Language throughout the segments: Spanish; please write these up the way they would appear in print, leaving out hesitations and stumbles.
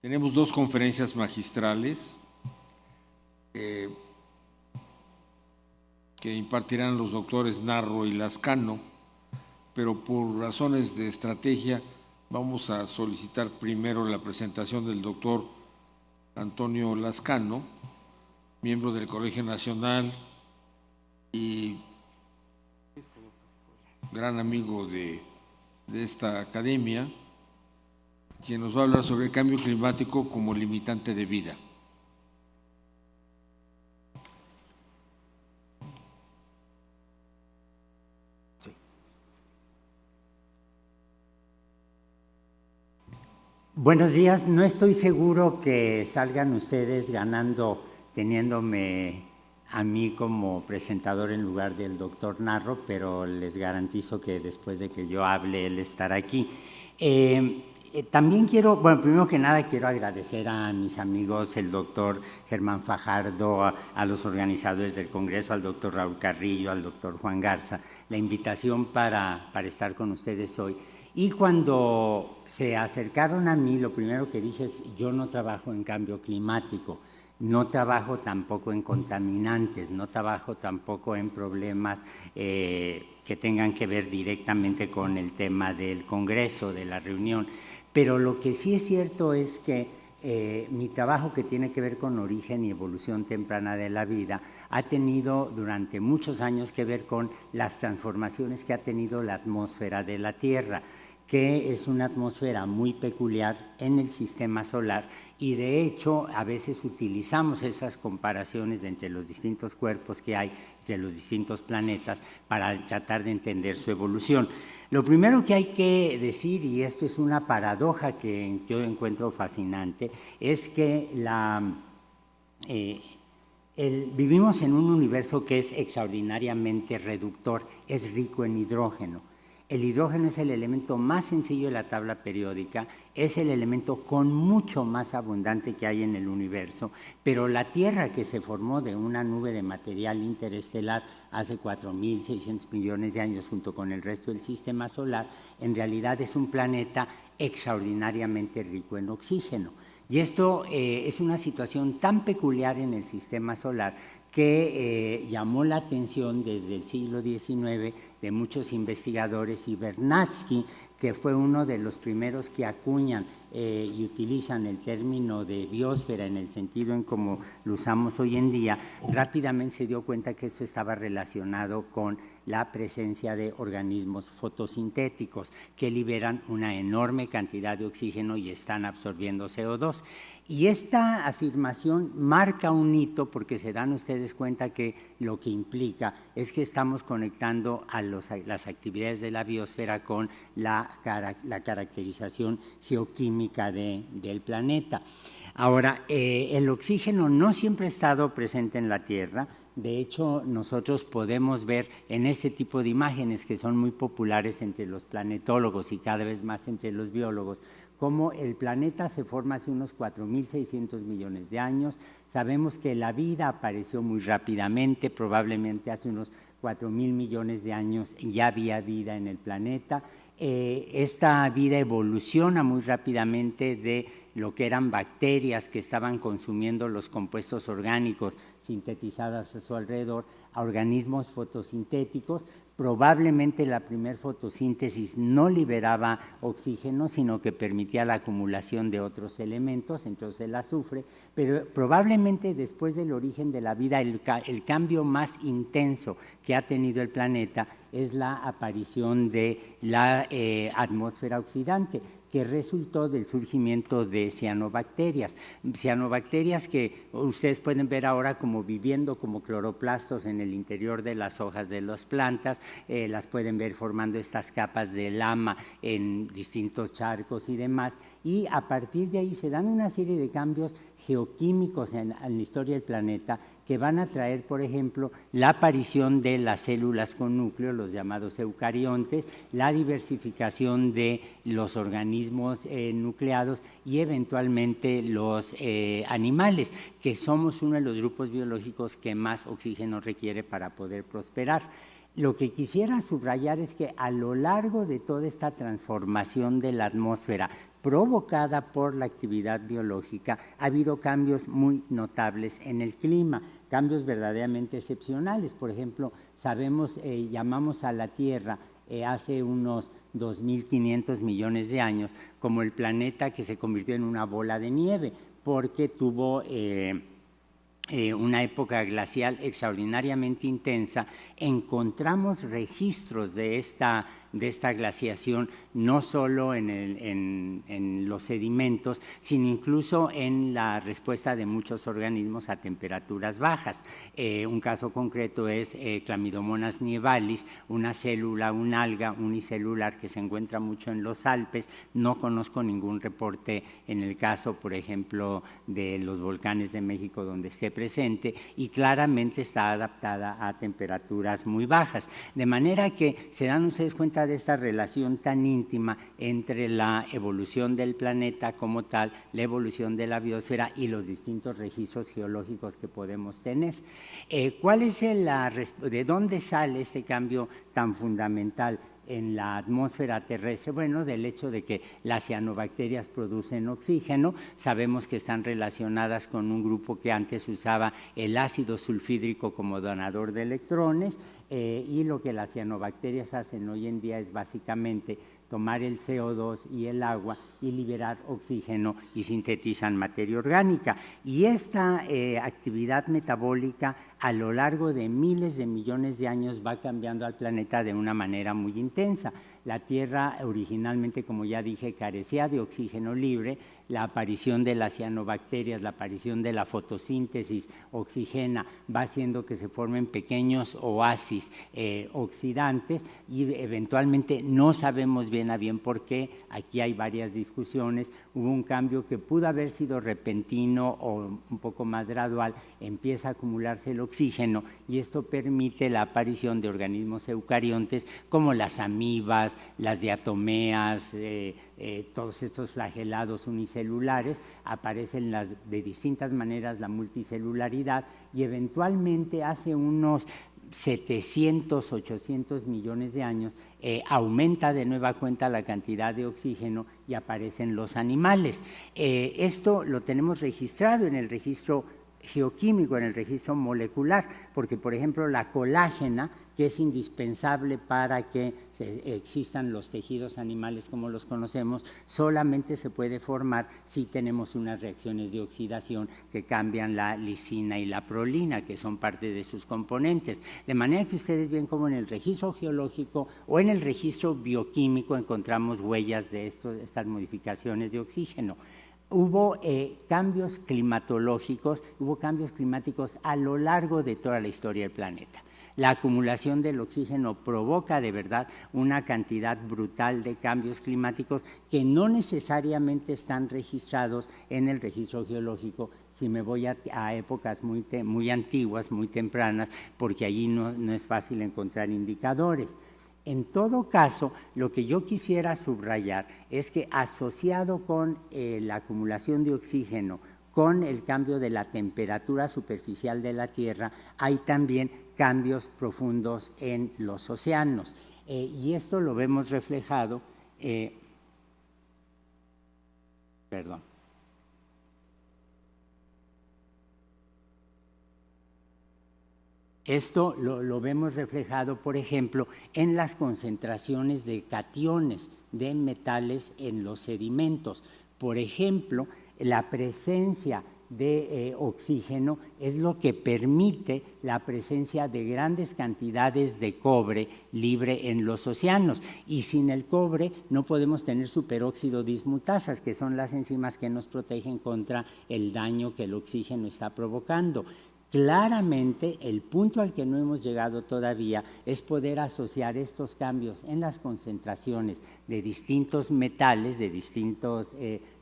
Tenemos dos conferencias magistrales que impartirán los doctores Narro y Lascano, pero por razones de estrategia vamos a solicitar primero la presentación del doctor Antonio Lascano, miembro del Colegio Nacional y gran amigo de esta academia, quien nos va a hablar sobre el cambio climático como limitante de vida. Sí. Buenos días, no estoy seguro que salgan ustedes ganando teniéndome a mí como presentador en lugar del doctor Narro, pero les garantizo que después de que yo hable, él estará aquí. También quiero, bueno, primero que nada quiero agradecer a mis amigos, el doctor Germán Fajardo, a los organizadores del Congreso, al doctor Raúl Carrillo, al doctor Juan Garza, la invitación para estar con ustedes hoy. Y cuando se acercaron a mí, lo primero que dije es, yo no trabajo en cambio climático, no trabajo tampoco en contaminantes, no trabajo tampoco en problemas que tengan que ver directamente con el tema del Congreso, de la reunión. Pero lo que sí es cierto es que mi trabajo, que tiene que ver con origen y evolución temprana de la vida, ha tenido durante muchos años que ver con las transformaciones que ha tenido la atmósfera de la Tierra, que es una atmósfera muy peculiar en el sistema solar, y de hecho a veces utilizamos esas comparaciones entre los distintos cuerpos que hay, entre los distintos planetas, para tratar de entender su evolución. Lo primero que hay que decir, y esto es una paradoja que yo encuentro fascinante, es que vivimos en un universo que es extraordinariamente reductor, es rico en hidrógeno. El hidrógeno es el elemento más sencillo de la tabla periódica, es el elemento con mucho más abundante que hay en el universo, pero la Tierra, que se formó de una nube de material interestelar hace 4.600 millones de años junto con el resto del sistema solar, en realidad es un planeta extraordinariamente rico en oxígeno. Y esto es una situación tan peculiar en el sistema solar que llamó la atención desde el siglo XIX de muchos investigadores, y Vernadsky, que fue uno de los primeros que acuñan y utilizan el término de biosfera en el sentido en como lo usamos hoy en día, rápidamente se dio cuenta que esto estaba relacionado con la presencia de organismos fotosintéticos que liberan una enorme cantidad de oxígeno y están absorbiendo CO2. Y esta afirmación marca un hito porque se dan ustedes cuenta que lo que implica es que estamos conectando a las actividades de la biosfera con la caracterización geoquímica del planeta. Ahora, el oxígeno no siempre ha estado presente en la Tierra. De hecho, nosotros podemos ver en este tipo de imágenes, que son muy populares entre los planetólogos y cada vez más entre los biólogos, cómo el planeta se forma hace unos 4.600 millones de años. Sabemos que la vida apareció muy rápidamente, probablemente hace unos 4.000 millones de años ya había vida en el planeta. Esta vida evoluciona muy rápidamente de lo que eran bacterias que estaban consumiendo los compuestos orgánicos sintetizados a su alrededor, a organismos fotosintéticos. Probablemente la primera fotosíntesis no liberaba oxígeno, sino que permitía la acumulación de otros elementos, entonces el azufre, pero probablemente después del origen de la vida, el cambio más intenso que ha tenido el planeta es la aparición de la atmósfera oxidante, que resultó del surgimiento de cianobacterias. Cianobacterias que ustedes pueden ver ahora como viviendo como cloroplastos en el interior de las hojas de las plantas, las pueden ver formando estas capas de lama en distintos charcos y demás, y a partir de ahí se dan una serie de cambios geoquímicos en la historia del planeta que van a traer, por ejemplo, la aparición de las células con núcleo, los llamados eucariontes, la diversificación de los organismos nucleados y eventualmente los animales, que somos uno de los grupos biológicos que más oxígeno requiere para poder prosperar. Lo que quisiera subrayar es que a lo largo de toda esta transformación de la atmósfera provocada por la actividad biológica, ha habido cambios muy notables en el clima, cambios verdaderamente excepcionales. Por ejemplo, llamamos a la Tierra hace unos 2.500 millones de años como el planeta que se convirtió en una bola de nieve, porque tuvo una época glacial extraordinariamente intensa. Encontramos registros de esta glaciación no solo en los sedimentos, sino incluso en la respuesta de muchos organismos a temperaturas bajas. Un caso concreto es Chlamydomonas nivalis, una célula, un alga unicelular que se encuentra mucho en los Alpes. No conozco ningún reporte en el caso, por ejemplo, de los volcanes de México donde esté presente, y claramente está adaptada a temperaturas muy bajas. De manera que se dan ustedes cuenta de esta relación tan íntima entre la evolución del planeta como tal, la evolución de la biosfera y los distintos registros geológicos que podemos tener. ¿Cuál es ¿de dónde sale este cambio tan fundamental en la atmósfera terrestre? Bueno, del hecho de que las cianobacterias producen oxígeno. Sabemos que están relacionadas con un grupo que antes usaba el ácido sulfídrico como donador de electrones, y lo que las cianobacterias hacen hoy en día es básicamente tomar el CO2 y el agua y liberar oxígeno y sintetizan materia orgánica. Y esta actividad metabólica a lo largo de miles de millones de años va cambiando al planeta de una manera muy intensa. La Tierra originalmente, como ya dije, carecía de oxígeno libre. La aparición de las cianobacterias, la aparición de la fotosíntesis oxigena, va haciendo que se formen pequeños oasis oxidantes, y eventualmente no sabemos bien a bien por qué. Aquí hay varias discusiones. Hubo un cambio que pudo haber sido repentino o un poco más gradual. Empieza a acumularse el oxígeno y esto permite la aparición de organismos eucariontes como las amibas, las diatomeas, todos estos flagelados unicelulares. Aparecen de distintas maneras la multicelularidad, y eventualmente hace unos 700, 800 millones de años aumenta de nueva cuenta la cantidad de oxígeno y aparecen los animales. Esto lo tenemos registrado en el registro geoquímico, en el registro molecular, porque por ejemplo la colágena, que es indispensable para que existan los tejidos animales como los conocemos, solamente se puede formar si tenemos unas reacciones de oxidación que cambian la lisina y la prolina, que son parte de sus componentes. De manera que ustedes ven como en el registro geológico o en el registro bioquímico encontramos huellas de estas modificaciones de oxígeno. Hubo cambios climatológicos, hubo cambios climáticos a lo largo de toda la historia del planeta. La acumulación del oxígeno provoca de verdad una cantidad brutal de cambios climáticos que no necesariamente están registrados en el registro geológico. Si me voy a épocas muy antiguas, muy tempranas, porque allí no es fácil encontrar indicadores. En todo caso, lo que yo quisiera subrayar es que asociado con la acumulación de oxígeno, con el cambio de la temperatura superficial de la Tierra, hay también cambios profundos en los océanos. Y esto lo vemos reflejado, Esto lo vemos reflejado, por ejemplo, en las concentraciones de cationes de metales en los sedimentos. Por ejemplo, la presencia de oxígeno es lo que permite la presencia de grandes cantidades de cobre libre en los océanos, y sin el cobre no podemos tener superóxido dismutasas, que son las enzimas que nos protegen contra el daño que el oxígeno está provocando. Claramente, el punto al que no hemos llegado todavía es poder asociar estos cambios en las concentraciones de distintos metales, de distintos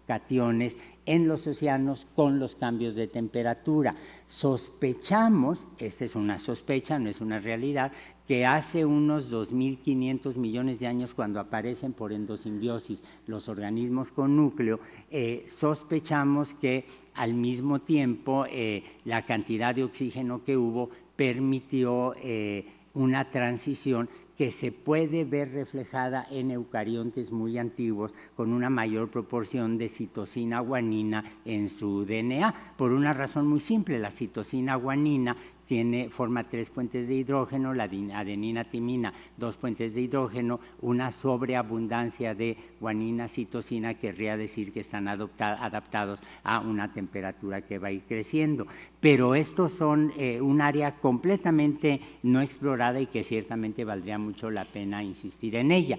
cationes en los océanos con los cambios de temperatura. Sospechamos, esta es una sospecha, no es una realidad, que hace unos 2.500 millones de años, cuando aparecen por endosimbiosis los organismos con núcleo, sospechamos que al mismo tiempo la cantidad de oxígeno que hubo permitió una transición que se puede ver reflejada en eucariontes muy antiguos con una mayor proporción de citosina guanina en su DNA, por una razón muy simple. La citosina guanina forma 3 puentes de hidrógeno, la adenina timina 2 puentes de hidrógeno, una sobreabundancia de guanina citosina querría decir que están adaptados a una temperatura que va a ir creciendo. Pero estos son un área completamente no explorada y que ciertamente valdría mucho la pena insistir en ella.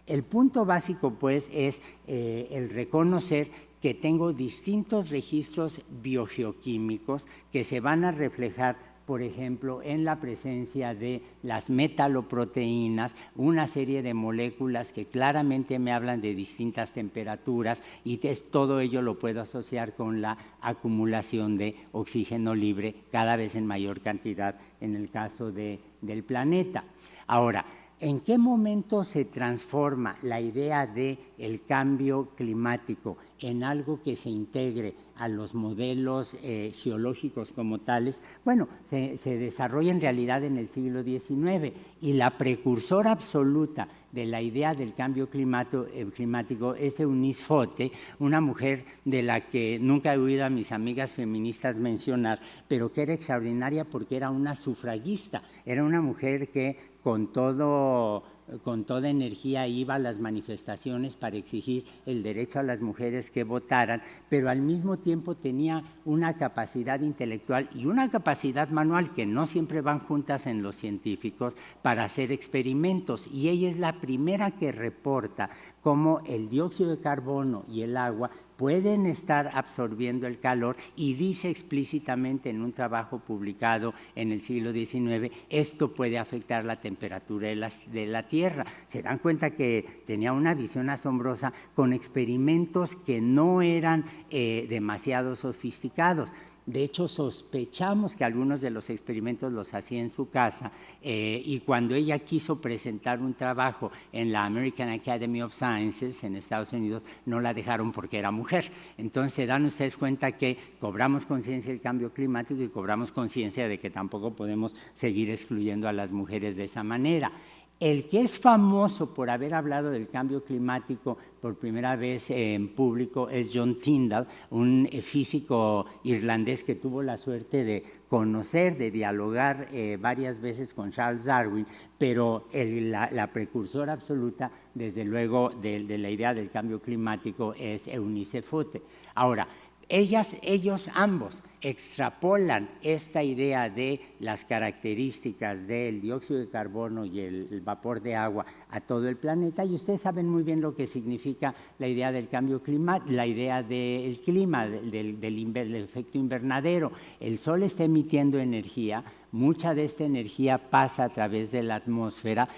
El punto básico, pues, es el reconocer que tengo distintos registros biogeoquímicos que se van a reflejar, por ejemplo, en la presencia de las metaloproteínas, una serie de moléculas que claramente me hablan de distintas temperaturas, y todo ello lo puedo asociar con la acumulación de oxígeno libre cada vez en mayor cantidad en el caso del planeta. Ahora, ¿en qué momento se transforma la idea del cambio climático en algo que se integre a los modelos geológicos como tales? Bueno, se desarrolla en realidad en el siglo XIX, y la precursora absoluta de la idea del cambio climático es Eunice Foote, una mujer de la que nunca he oído a mis amigas feministas mencionar, pero que era extraordinaria porque era una sufragista, era una mujer que con toda energía iba a las manifestaciones para exigir el derecho a las mujeres que votaran, pero al mismo tiempo tenía una capacidad intelectual y una capacidad manual que no siempre van juntas en los científicos para hacer experimentos, y ella es la primera que reporta cómo el dióxido de carbono y el agua pueden estar absorbiendo el calor, y dice explícitamente en un trabajo publicado en el siglo XIX, esto puede afectar la temperatura de la Tierra. Se dan cuenta que tenía una visión asombrosa con experimentos que no eran demasiado sofisticados. De hecho, sospechamos que algunos de los experimentos los hacía en su casa, y cuando ella quiso presentar un trabajo en la American Academy of Sciences en Estados Unidos, no la dejaron porque era mujer. Entonces, se dan ustedes cuenta que cobramos conciencia del cambio climático y cobramos conciencia de que tampoco podemos seguir excluyendo a las mujeres de esa manera. El que es famoso por haber hablado del cambio climático por primera vez en público es John Tyndall, un físico irlandés que tuvo la suerte de conocer, de dialogar varias veces con Charles Darwin, pero la precursora absoluta, desde luego, de la idea del cambio climático es Eunice Foote. Ahora, ellos ambos extrapolan esta idea de las características del dióxido de carbono y el vapor de agua a todo el planeta, y ustedes saben muy bien lo que significa la idea del cambio climático, la idea del clima, del efecto invernadero. El Sol está emitiendo energía, mucha de esta energía pasa a través de la atmósfera,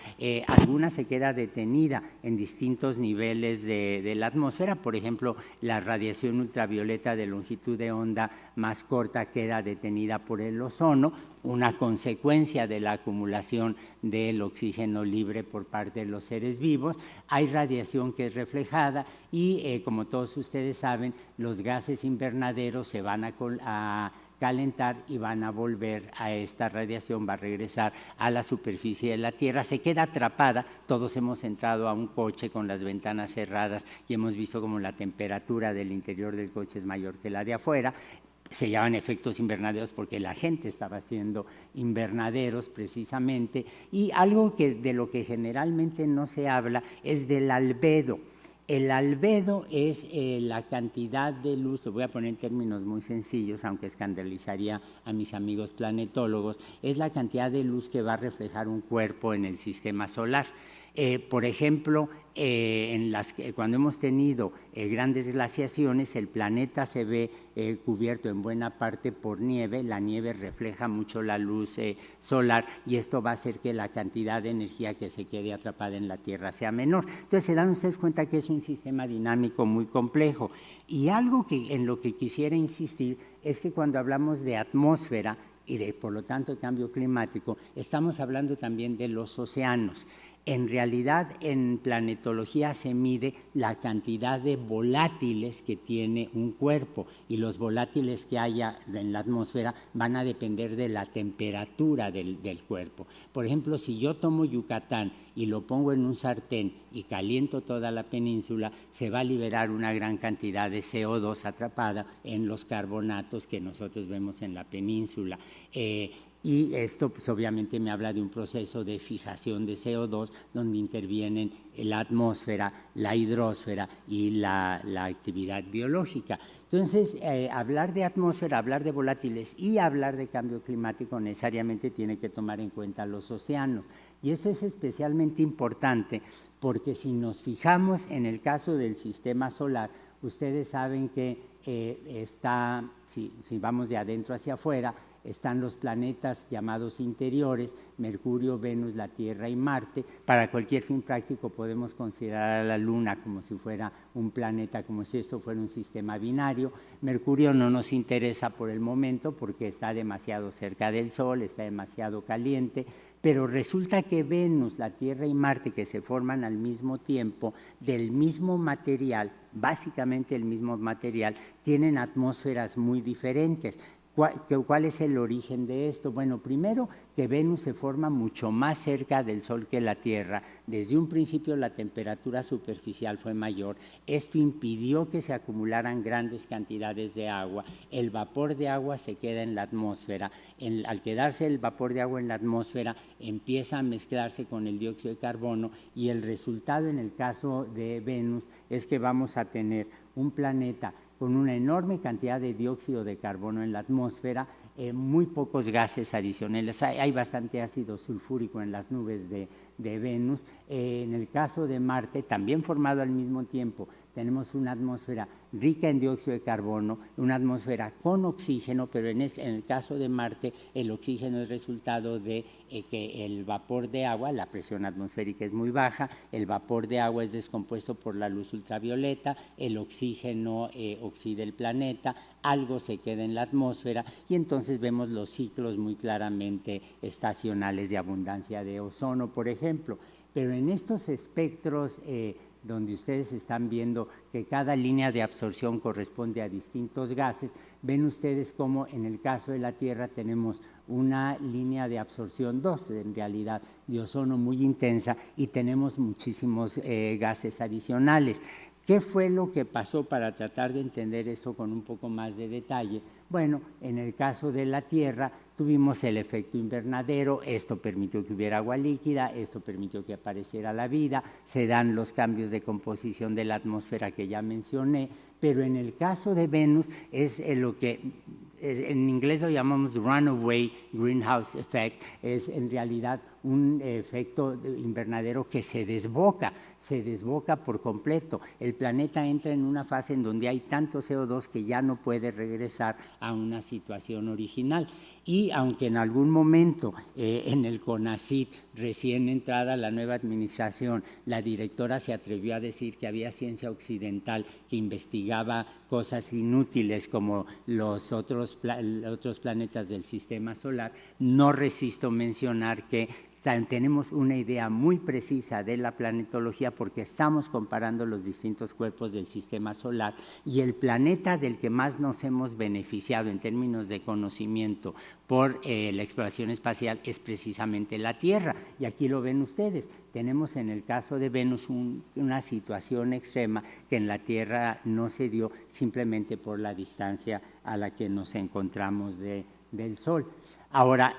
alguna se queda detenida en distintos niveles de la atmósfera. Por ejemplo, la radiación ultravioleta de longitud de onda más corta queda detenida por el ozono, una consecuencia de la acumulación del oxígeno libre por parte de los seres vivos. Hay radiación que es reflejada y, como todos ustedes saben, los gases invernaderos se van a calentar y van a volver a esta radiación, va a regresar a la superficie de la Tierra, se queda atrapada. Todos hemos entrado a un coche con las ventanas cerradas y hemos visto como la temperatura del interior del coche es mayor que la de afuera. Se llaman efectos invernaderos porque la gente estaba haciendo invernaderos precisamente. Y algo de lo que generalmente no se habla es del albedo. El albedo es la cantidad de luz, lo voy a poner en términos muy sencillos, aunque escandalizaría a mis amigos planetólogos, es la cantidad de luz que va a reflejar un cuerpo en el sistema solar. Por ejemplo, cuando hemos tenido grandes glaciaciones, el planeta se ve cubierto en buena parte por nieve. La nieve refleja mucho la luz solar, y esto va a hacer que la cantidad de energía que se quede atrapada en la Tierra sea menor. Entonces, se dan ustedes cuenta que es un sistema dinámico muy complejo. Y algo en lo que quisiera insistir es que cuando hablamos de atmósfera y por lo tanto, de cambio climático, estamos hablando también de los océanos. En realidad, en planetología se mide la cantidad de volátiles que tiene un cuerpo, y los volátiles que haya en la atmósfera van a depender de la temperatura del cuerpo. Por ejemplo, si yo tomo Yucatán y lo pongo en un sartén y caliento toda la península, se va a liberar una gran cantidad de CO2 atrapada en los carbonatos que nosotros vemos en la península. Y esto pues obviamente me habla de un proceso de fijación de CO2 donde intervienen la atmósfera, la hidrosfera y la actividad biológica. Entonces, hablar de atmósfera, hablar de volátiles y hablar de cambio climático necesariamente tiene que tomar en cuenta los océanos. Y esto es especialmente importante porque si nos fijamos en el caso del sistema solar, ustedes saben que si vamos de adentro hacia afuera, están los planetas llamados interiores, Mercurio, Venus, la Tierra y Marte. Para cualquier fin práctico podemos considerar a la Luna como si fuera un planeta, como si esto fuera un sistema binario. Mercurio no nos interesa por el momento porque está demasiado cerca del Sol, está demasiado caliente, pero resulta que Venus, la Tierra y Marte, que se forman al mismo tiempo, del mismo material, básicamente el mismo material, tienen atmósferas muy diferentes. ¿Cuál es el origen de esto? Bueno, primero que Venus se forma mucho más cerca del Sol que la Tierra. Desde un principio la temperatura superficial fue mayor. Esto impidió que se acumularan grandes cantidades de agua. El vapor de agua se queda en la atmósfera. Al quedarse el vapor de agua en la atmósfera, empieza a mezclarse con el dióxido de carbono, y el resultado en el caso de Venus es que vamos a tener un planeta con una enorme cantidad de dióxido de carbono en la atmósfera, muy pocos gases adicionales. Hay bastante ácido sulfúrico en las nubes de Venus. En el caso de Marte, también formado al mismo tiempo, tenemos una atmósfera rica en dióxido de carbono, una atmósfera con oxígeno, pero en el caso de Marte el oxígeno es resultado de que el vapor de agua, la presión atmosférica es muy baja, el vapor de agua es descompuesto por la luz ultravioleta, el oxígeno oxida el planeta, algo se queda en la atmósfera, y entonces vemos los ciclos muy claramente estacionales de abundancia de ozono, por ejemplo. Pero en estos espectros donde ustedes están viendo que cada línea de absorción corresponde a distintos gases, ven ustedes cómo en el caso de la Tierra tenemos una línea de absorción 2, en realidad, de ozono muy intensa, y tenemos muchísimos gases adicionales. ¿Qué fue lo que pasó para tratar de entender esto con un poco más de detalle? Bueno, en el caso de la Tierra tuvimos el efecto invernadero, esto permitió que hubiera agua líquida, esto permitió que apareciera la vida, se dan los cambios de composición de la atmósfera que ya mencioné, pero en el caso de Venus es lo que en inglés lo llamamos runaway greenhouse effect, es en realidad un efecto invernadero que se desboca por completo. El planeta entra en una fase en donde hay tanto CO2 que ya no puede regresar a una situación original. Y aunque en algún momento en el CONACYT, recién entrada la nueva administración, la directora se atrevió a decir que había ciencia occidental que investigaba cosas inútiles como los otros planetas del sistema solar, no resisto mencionar que tenemos una idea muy precisa de la planetología porque estamos comparando los distintos cuerpos del sistema solar, y el planeta del que más nos hemos beneficiado en términos de conocimiento por la exploración espacial es precisamente la Tierra, y aquí lo ven ustedes. Tenemos en el caso de Venus una situación extrema que en la Tierra no se dio simplemente por la distancia a la que nos encontramos del Sol. Ahora,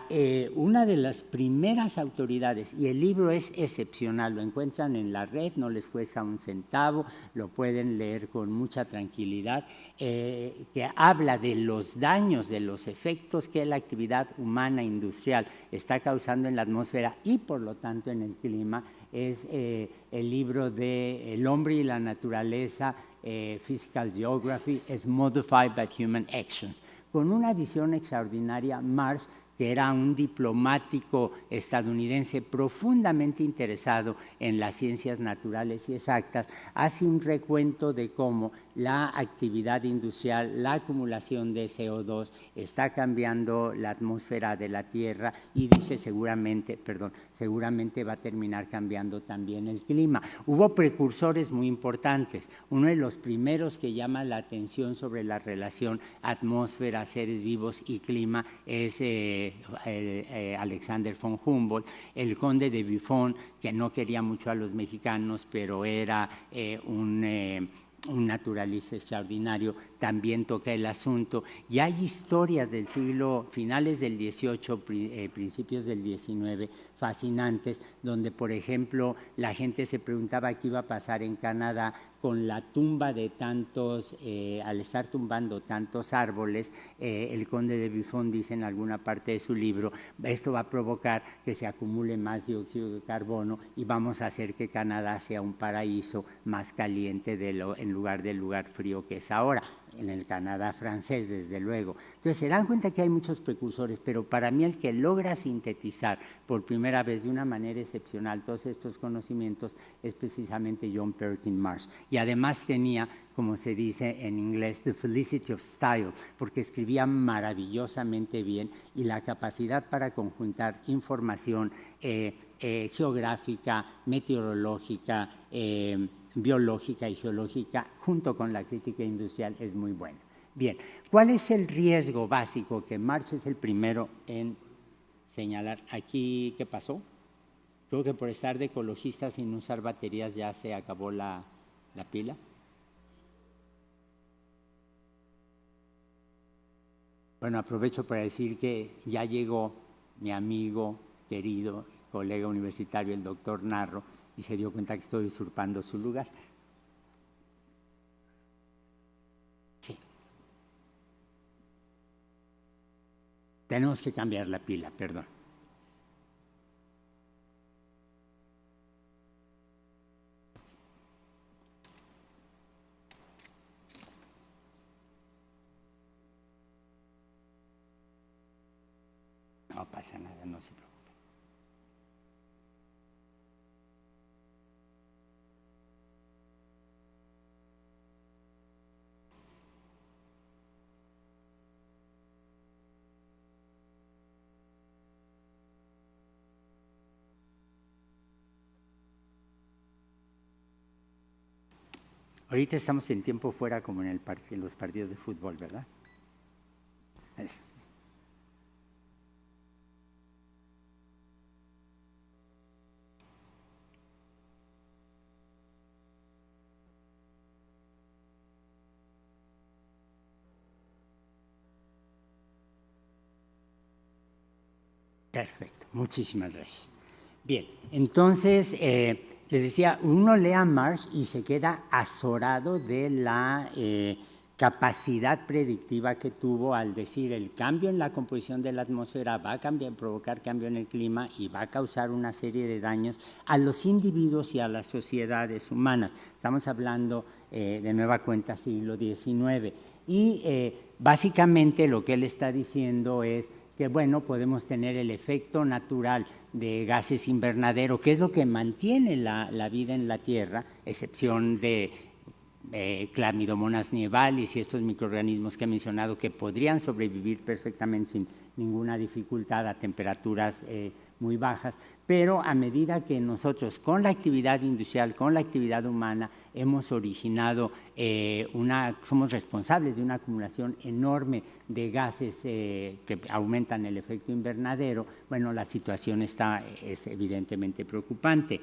una de las primeras autoridades, y el libro es excepcional, lo encuentran en la red, no les cuesta un centavo, lo pueden leer con mucha tranquilidad, que habla de los daños, de los efectos que la actividad humana industrial está causando en la atmósfera y por lo tanto en el clima. Es el libro de El hombre y la naturaleza, Physical Geography, es Modified by Human Actions, con una edición extraordinaria, Marsh, que era un diplomático estadounidense profundamente interesado en las ciencias naturales y exactas, hace un recuento de cómo la actividad industrial, la acumulación de CO2 está cambiando la atmósfera de la Tierra y dice seguramente va a terminar cambiando también el clima. Hubo precursores muy importantes. Uno de los primeros que llama la atención sobre la relación atmósfera, seres vivos y clima es Alexander von Humboldt, el conde de Buffon, que no quería mucho a los mexicanos, pero era un naturalista extraordinario, también toca el asunto. Y hay historias del siglo, finales del XVIII, principios del XIX, fascinantes, donde, por ejemplo, la gente se preguntaba qué iba a pasar en Canadá con la tumba de tantos, al estar tumbando tantos árboles. El conde de Buffon dice en alguna parte de su libro, esto va a provocar que se acumule más dióxido de carbono y vamos a hacer que Canadá sea un paraíso más caliente en lugar del lugar frío que es ahora, en el Canadá francés, desde luego. Entonces se dan cuenta que hay muchos precursores, pero para mí el que logra sintetizar por primera vez de una manera excepcional todos estos conocimientos es precisamente John Perkin Marsh. Y además tenía, como se dice en inglés, the felicity of style, porque escribía maravillosamente bien y la capacidad para conjuntar información geográfica, meteorológica, biológica y geológica, junto con la crítica industrial, es muy buena. Bien, ¿cuál es el riesgo básico que Marsh es el primero en señalar? Aquí, ¿qué pasó? Creo que por estar de ecologista sin usar baterías ya se acabó la pila. Bueno, aprovecho para decir que ya llegó mi amigo, querido, colega universitario, el doctor Narro, y se dio cuenta que estoy usurpando su lugar. Sí. Tenemos que cambiar la pila, perdón. No pasa nada, no se preocupe. Ahorita estamos en tiempo fuera como en los partidos de fútbol, ¿verdad? Eso. Perfecto, muchísimas gracias. Bien, entonces, les decía, uno lee a Marsh y se queda azorado de la capacidad predictiva que tuvo al decir el cambio en la composición de la atmósfera va a provocar cambio en el clima y va a causar una serie de daños a los individuos y a las sociedades humanas. Estamos hablando de nueva cuenta siglo XIX y básicamente lo que él está diciendo es que, bueno, podemos tener el efecto natural de gases invernadero, que es lo que mantiene la vida en la Tierra, excepción de Clamidomonas nivalis y estos microorganismos que he mencionado que podrían sobrevivir perfectamente sin ninguna dificultad a temperaturas muy bajas, pero a medida que nosotros con la actividad industrial, con la actividad humana, hemos originado somos responsables de una acumulación enorme de gases que aumentan el efecto invernadero, bueno, la situación es evidentemente preocupante.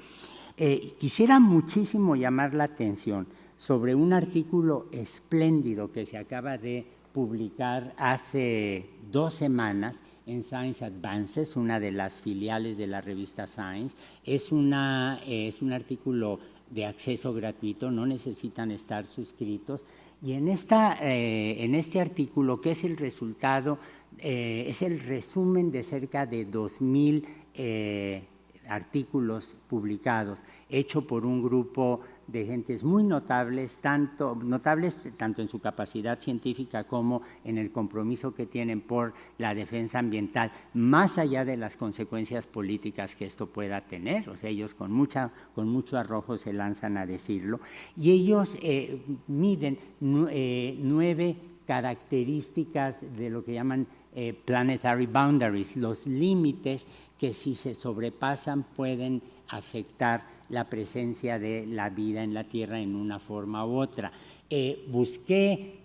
Quisiera muchísimo llamar la atención sobre un artículo espléndido que se acaba de publicar hace 2 semanas en Science Advances, una de las filiales de la revista Science. Es un artículo de acceso gratuito, no necesitan estar suscritos. Y en este artículo, que es el resultado, es el resumen de cerca de 2,000 artículos publicados, hecho por un grupo de gentes muy notables tanto en su capacidad científica como en el compromiso que tienen por la defensa ambiental, más allá de las consecuencias políticas que esto pueda tener. O sea, ellos con mucho arrojo se lanzan a decirlo, y ellos miden 9 características de lo que llaman planetary boundaries, los límites que si se sobrepasan pueden afectar la presencia de la vida en la Tierra en una forma u otra. Busqué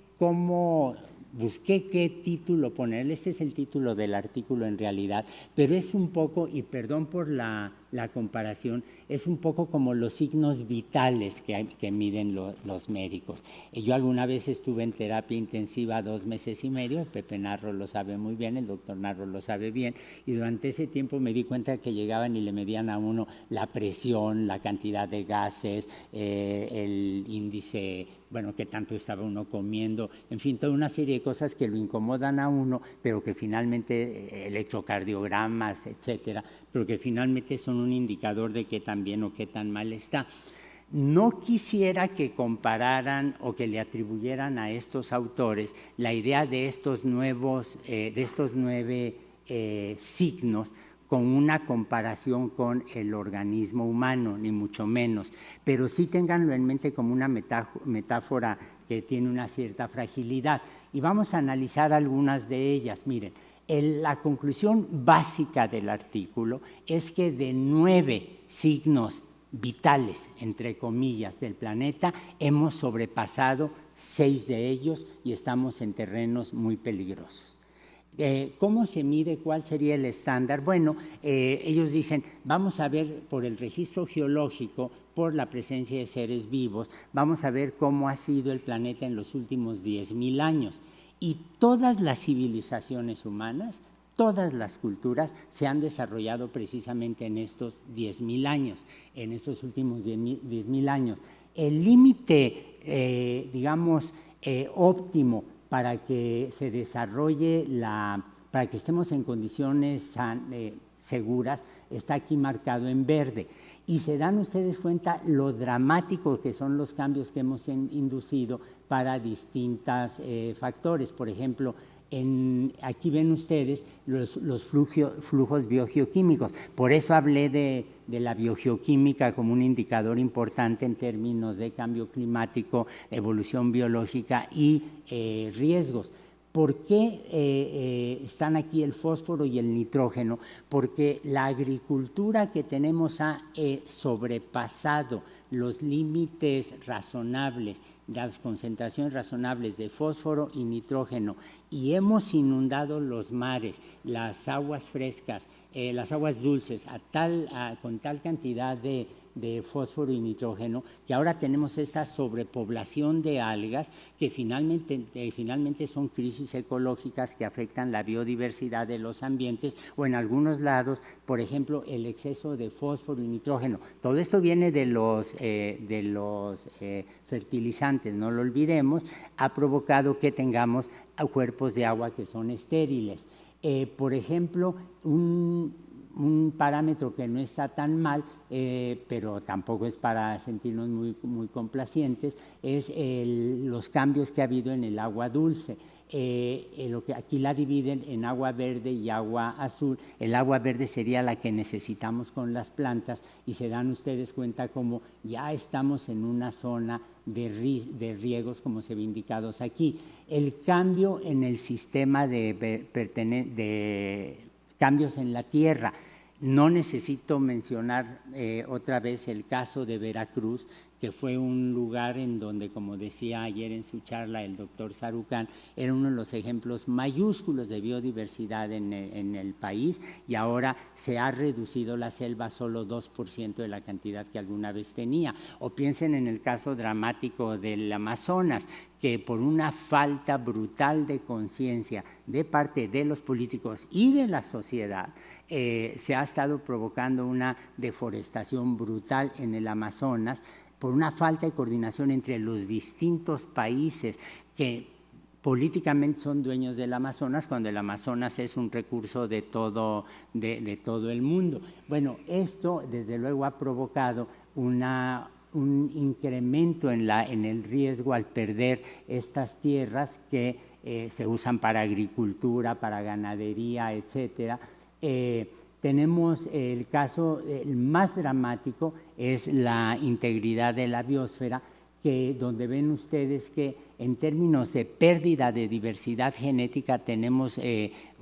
qué título ponerle. Este es el título del artículo en realidad, pero es un poco, y perdón por la comparación, es un poco como los signos vitales que miden los médicos. Yo alguna vez estuve en terapia intensiva 2 meses y medio, Pepe Narro lo sabe muy bien, el doctor Narro lo sabe bien, y durante ese tiempo me di cuenta que llegaban y le medían a uno la presión, la cantidad de gases, el índice, bueno, qué tanto estaba uno comiendo, en fin, toda una serie de cosas que lo incomodan a uno, pero que finalmente, electrocardiogramas, etcétera, pero que finalmente son un indicador de qué tan bien o qué tan mal está. No quisiera que compararan o que le atribuyeran a estos autores la idea de estos 9 signos con una comparación con el organismo humano, ni mucho menos, pero sí ténganlo en mente como una metáfora que tiene una cierta fragilidad. Y vamos a analizar algunas de ellas. Miren, la conclusión básica del artículo es que de 9 signos vitales, entre comillas, del planeta, hemos sobrepasado 6 de ellos y estamos en terrenos muy peligrosos. ¿Cómo se mide? ¿Cuál sería el estándar? Bueno, ellos dicen, vamos a ver por el registro geológico, por la presencia de seres vivos, vamos a ver cómo ha sido el planeta en los últimos 10,000 años. Y todas las civilizaciones humanas, todas las culturas se han desarrollado precisamente en estos 10,000 años, en estos últimos 10,000 años. El límite, digamos, óptimo para que se desarrolle para que estemos en condiciones seguras, está aquí marcado en verde. Y se dan ustedes cuenta lo dramático que son los cambios que hemos inducido para distintos factores. Por ejemplo, aquí ven ustedes los flujos biogeoquímicos. Por eso hablé de la biogeoquímica como un indicador importante en términos de cambio climático, evolución biológica y riesgos. ¿Por qué están aquí el fósforo y el nitrógeno? Porque la agricultura que tenemos ha sobrepasado los límites razonables, las concentraciones razonables de fósforo y nitrógeno, y hemos inundado los mares, las aguas frescas, las aguas dulces, con tal cantidad de fósforo y nitrógeno, que ahora tenemos esta sobrepoblación de algas que finalmente son crisis ecológicas que afectan la biodiversidad de los ambientes, o en algunos lados, por ejemplo, el exceso de fósforo y nitrógeno. Todo esto viene de los fertilizantes, no lo olvidemos, ha provocado que tengamos cuerpos de agua que son estériles. Por ejemplo, un parámetro que no está tan mal, pero tampoco es para sentirnos muy complacientes, es los cambios que ha habido en el agua dulce. Lo que aquí la dividen en agua verde y agua azul. El agua verde sería la que necesitamos con las plantas, y se dan ustedes cuenta como ya estamos en una zona de riegos, como se ve indicados aquí. El cambio en el sistema de cambios en la tierra. No necesito mencionar otra vez el caso de Veracruz, que fue un lugar en donde, como decía ayer en su charla el doctor Sarucán, era uno de los ejemplos mayúsculos de biodiversidad en el país, y ahora se ha reducido la selva a solo 2% de la cantidad que alguna vez tenía. O piensen en el caso dramático del Amazonas, que por una falta brutal de conciencia de parte de los políticos y de la sociedad, se ha estado provocando una deforestación brutal en el Amazonas por una falta de coordinación entre los distintos países que políticamente son dueños del Amazonas, cuando el Amazonas es un recurso de todo el mundo. Bueno, esto desde luego ha provocado una un incremento en el riesgo al perder estas tierras que se usan para agricultura, para ganadería, etcétera. Tenemos el caso, el más dramático es la integridad de la biosfera, donde ven ustedes que en términos de pérdida de diversidad genética tenemos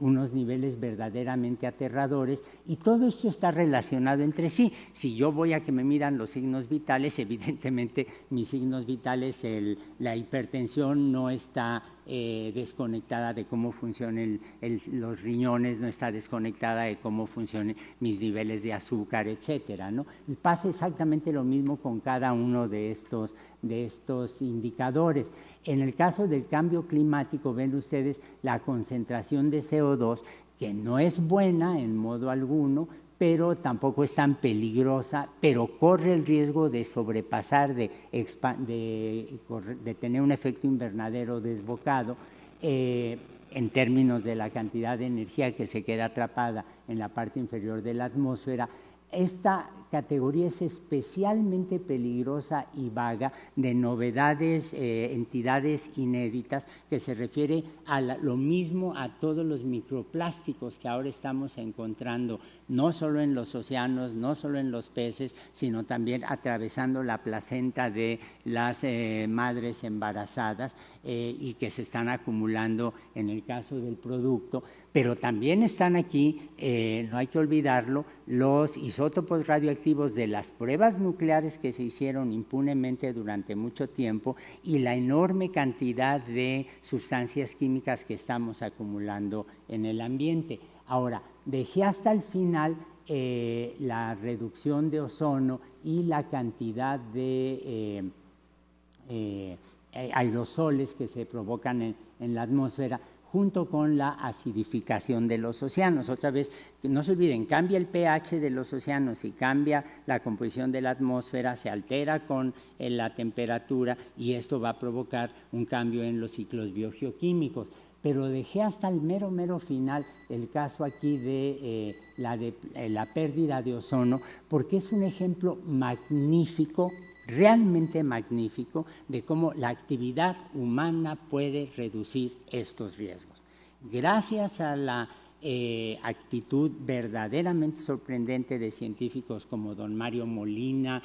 unos niveles verdaderamente aterradores, y todo esto está relacionado entre sí. Si yo voy a que me midan los signos vitales, evidentemente mis signos vitales, la hipertensión no está desconectada de cómo funcionan los riñones, no está desconectada de cómo funcionan mis niveles de azúcar, etcétera, ¿no? Y pasa exactamente lo mismo con cada uno de estos indicadores. En el caso del cambio climático, ven ustedes la concentración de CO2, que no es buena en modo alguno, pero tampoco es tan peligrosa, pero corre el riesgo de sobrepasar, de tener un efecto invernadero desbocado en términos de la cantidad de energía que se queda atrapada en la parte inferior de la atmósfera. Esta categoría es especialmente peligrosa y vaga, de novedades, entidades inéditas, que se refiere a lo mismo a todos los microplásticos que ahora estamos encontrando, no solo en los océanos, no solo en los peces, sino también atravesando la placenta de las madres embarazadas y que se están acumulando en el caso del producto. Pero también están aquí, no hay que olvidarlo, los isótopos radioactivos de las pruebas nucleares que se hicieron impunemente durante mucho tiempo, y la enorme cantidad de sustancias químicas que estamos acumulando en el ambiente. Ahora, dejé hasta el final la reducción de ozono y la cantidad de aerosoles que se provocan en la atmósfera, junto con la acidificación de los océanos. Otra vez, no se olviden, cambia el pH de los océanos y cambia la composición de la atmósfera, se altera con la temperatura, y esto va a provocar un cambio en los ciclos biogeoquímicos. Pero dejé hasta el mero final el caso aquí de la pérdida de ozono, porque es un ejemplo magnífico, realmente magnífico, de cómo la actividad humana puede reducir estos riesgos. Gracias a la actitud verdaderamente sorprendente de científicos como don Mario Molina,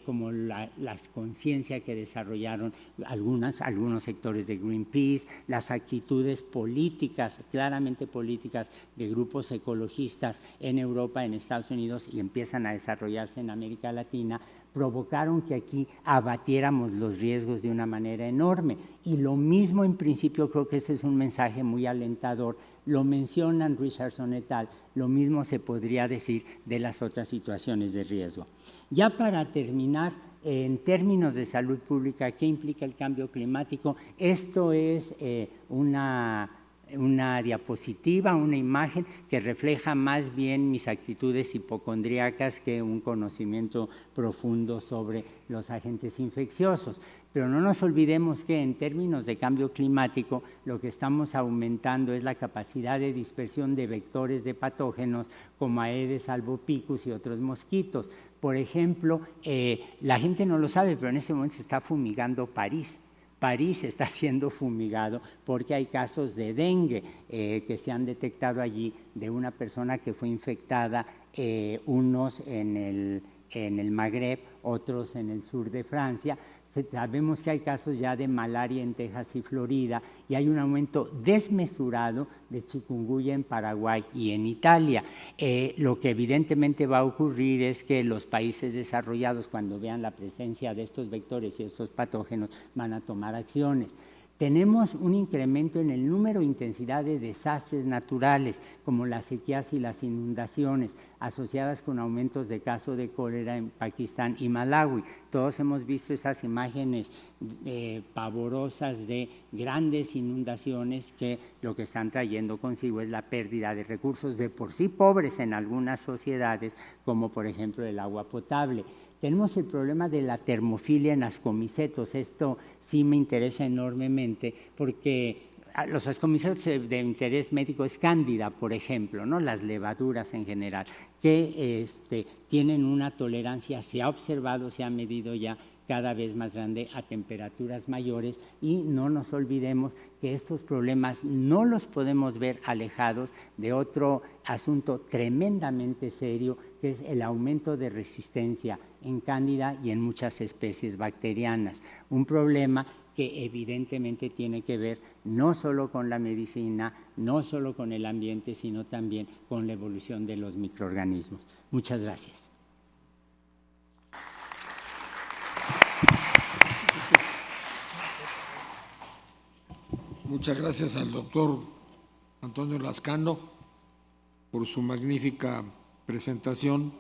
como la conciencia que desarrollaron algunos sectores de Greenpeace, las actitudes políticas, claramente políticas, de grupos ecologistas en Europa, en Estados Unidos, y empiezan a desarrollarse en América Latina, provocaron que aquí abatiéramos los riesgos de una manera enorme. Y lo mismo, en principio, creo que ese es un mensaje muy alentador, lo mencionan Richardson et al., lo mismo se podría decir de las otras situaciones de riesgo. Ya para terminar, en términos de salud pública, ¿qué implica el cambio climático? Esto es una diapositiva, una imagen que refleja más bien mis actitudes hipocondríacas que un conocimiento profundo sobre los agentes infecciosos. Pero no nos olvidemos que en términos de cambio climático lo que estamos aumentando es la capacidad de dispersión de vectores de patógenos como Aedes albopicus y otros mosquitos. Por ejemplo, la gente no lo sabe, pero en ese momento se está fumigando París. París está siendo fumigado porque hay casos de dengue que se han detectado allí, de una persona que fue infectada, unos en el Magreb, otros en el sur de Francia. Sabemos que hay casos ya de malaria en Texas y Florida, y hay un aumento desmesurado de chikungunya en Paraguay y en Italia. Lo que evidentemente va a ocurrir es que los países desarrollados, cuando vean la presencia de estos vectores y estos patógenos, van a tomar acciones. Tenemos un incremento en el número e intensidad de desastres naturales, como las sequías y las inundaciones, asociadas con aumentos de casos de cólera en Pakistán y Malawi. Todos hemos visto estas imágenes pavorosas de grandes inundaciones que lo que están trayendo consigo es la pérdida de recursos de por sí pobres en algunas sociedades, como por ejemplo el agua potable. Tenemos el problema de la termofilia en ascomicetos. Esto sí me interesa enormemente porque los ascomicetos de interés médico es cándida, por ejemplo, ¿no? Las levaduras en general, que tienen una tolerancia, se ha observado, se ha medido ya cada vez más grande a temperaturas mayores, y no nos olvidemos que estos problemas no los podemos ver alejados de otro asunto tremendamente serio, que es el aumento de resistencia en cándida y en muchas especies bacterianas. Un problema que evidentemente tiene que ver no solo con la medicina, no solo con el ambiente, sino también con la evolución de los microorganismos. Muchas gracias. Muchas gracias al doctor Antonio Lascano por su magnífica presentación.